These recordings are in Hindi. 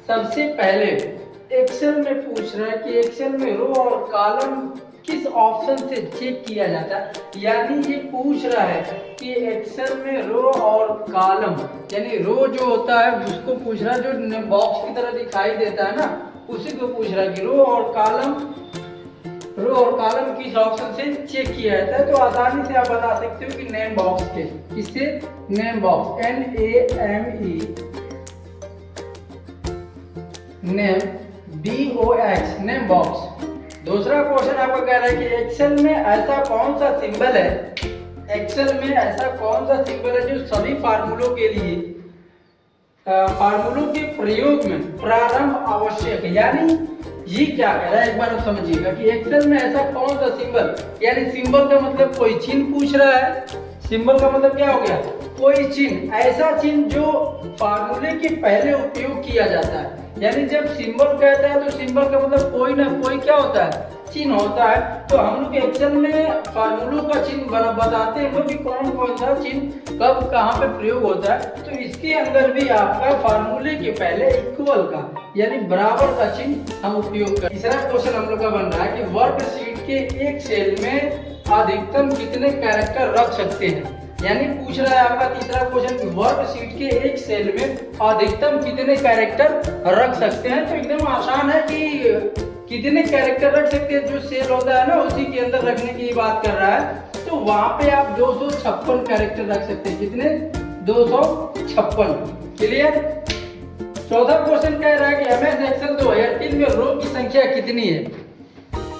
सबसे पहले एक्सेल में पूछ रहा है कि एक्सेल में रो और कॉलम किस ऑप्शन से चेक किया जाता है। यानी ये पूछ रहा है कि एक्सेल में रो और कॉलम, यानी रो जो होता है उसको पूछ रहा है, जो बॉक्स की तरह दिखाई देता है ना, उसी को पूछ रहा है कि रो और कॉलम किस ऑप्शन से चेक किया जाता है। तो आसानी से आप बता सकते हो कि नेम बॉक्स के, इससे name box NAME name BOX name box. दूसरा क्वेश्चन आपको कह रहा है कि एक्सेल में ऐसा कौन सा सिंबल है, एक्सेल में ऐसा कौन सा सिंबल है जो सभी फार्मूलों के लिए फार्मूलों के प्रयोग में प्रारंभ आवश्यक है। यानी ये क्या कह रहा है, एक बार आप समझिएगा कि एक्सेल में ऐसा कौन सा सिंबल, यानी सिंबल का मतलब कोई चिन्ह पूछ रहा है। सिंबल का मतलब क्या हो गया, कोई चिन्ह, ऐसा चिन्ह जो फार्मूले के पहले उपयोग किया जाता है। यानी जब सिंबल कहता है तो सिंबल का मतलब कोई ना कोई क्या होता है, चिन्ह होता है। तो हम लोग एक्सेल में फार्मूलों का चिन्ह बताते हैं कि कौन कौन सा चिन्ह कब कहाँ पे प्रयोग होता है। तो इसके अंदर भी आपका फार्मूले के पहले इक्वल का यानी बराबर का चिन्ह हम उपयोग कर। तीसरा क्वेश्चन हम लोग का बन रहा है कि वर्कशीट के एक सेल में अधिकतम कितने कैरेक्टर रख सकते हैं। यानी पूछ रहा है आपका तीसरा क्वेश्चन कि वर्कशीट के एक सेल में अधिकतम कितने कैरेक्टर रख सकते हैं। तो एकदम आसान है कि कितने कैरेक्टर रख सकते हैं, जो सेल होता है ना उसी के अंदर रखने की बात कर रहा है। तो वहां पे आप 256 कैरेक्टर रख सकते हैं। कितने, 256। क्लियर। चौथा क्वेश्चन कह रहा है कि MS एक्सेल 2003 में रो की संख्या कितनी है।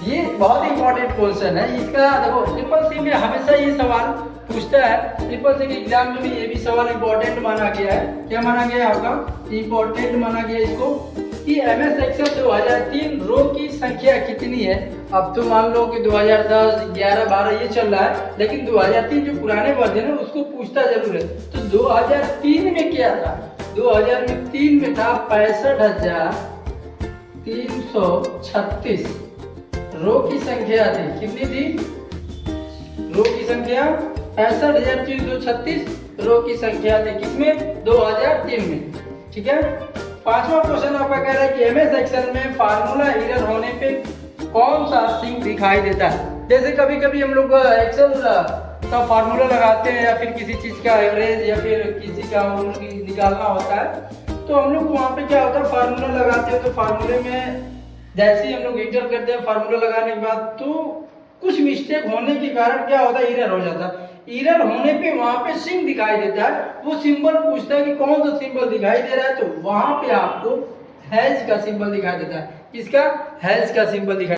ये बहुत इंपॉर्टेंट क्वेश्चन है। इसका देखो ट्रिपल सी में हमेशा ये सवाल पूछता है, ट्रिपल सी के एग्जाम में भी ये भी सवाल इंपॉर्टेंट माना गया है। क्या माना गया है आपका, इंपॉर्टेंट माना गया इसको, कि MS एक्सेल 2003 रो की संख्या कितनी है। अब तो मान लो कि 2010, 11, 12 ये चल रहा है, लेकिन 2003 जो पुराने वर्जन है उसको पूछता जरूर है। तो 2003 में क्या था, 2003 में था 65,336 रो की संख्या थी। कितनी थी, रो की संख्या 65,336 रो की संख्या थी। किसमें, 2003 में। ठीक है। पांचवा क्वेश्चन आपका कह रहा है कि MS एक्सेल में फार्मूला एरर होने पे कौन सा सिंक दिखाई देता है। जैसे कभी कभी हम लोग एक्सेल का फार्मूला लगाते हैं या फिर किसी चीज का एवरेज या फिर किसी का निकालना होता है, तो हम लोग वहाँ पे क्या होता है, फार्मूला लगाते हैं। तो फार्मूले में जैसे ही हम लोग इंटर करते हैं फार्मूला लगाने के बाद, तो कुछ मिस्टेक होने के कारण क्या होता है, एरर हो जाता है। एरर होने पे वहां पे सिंक दिखाई देता है, वो सिंबल पूछता है कि कौन सा सिंबल दिखाई दे रहा है। तो वहां पे आपको हैश का सिंबल दिखाई देता है। किसका, हैश का सिंबल दिखाई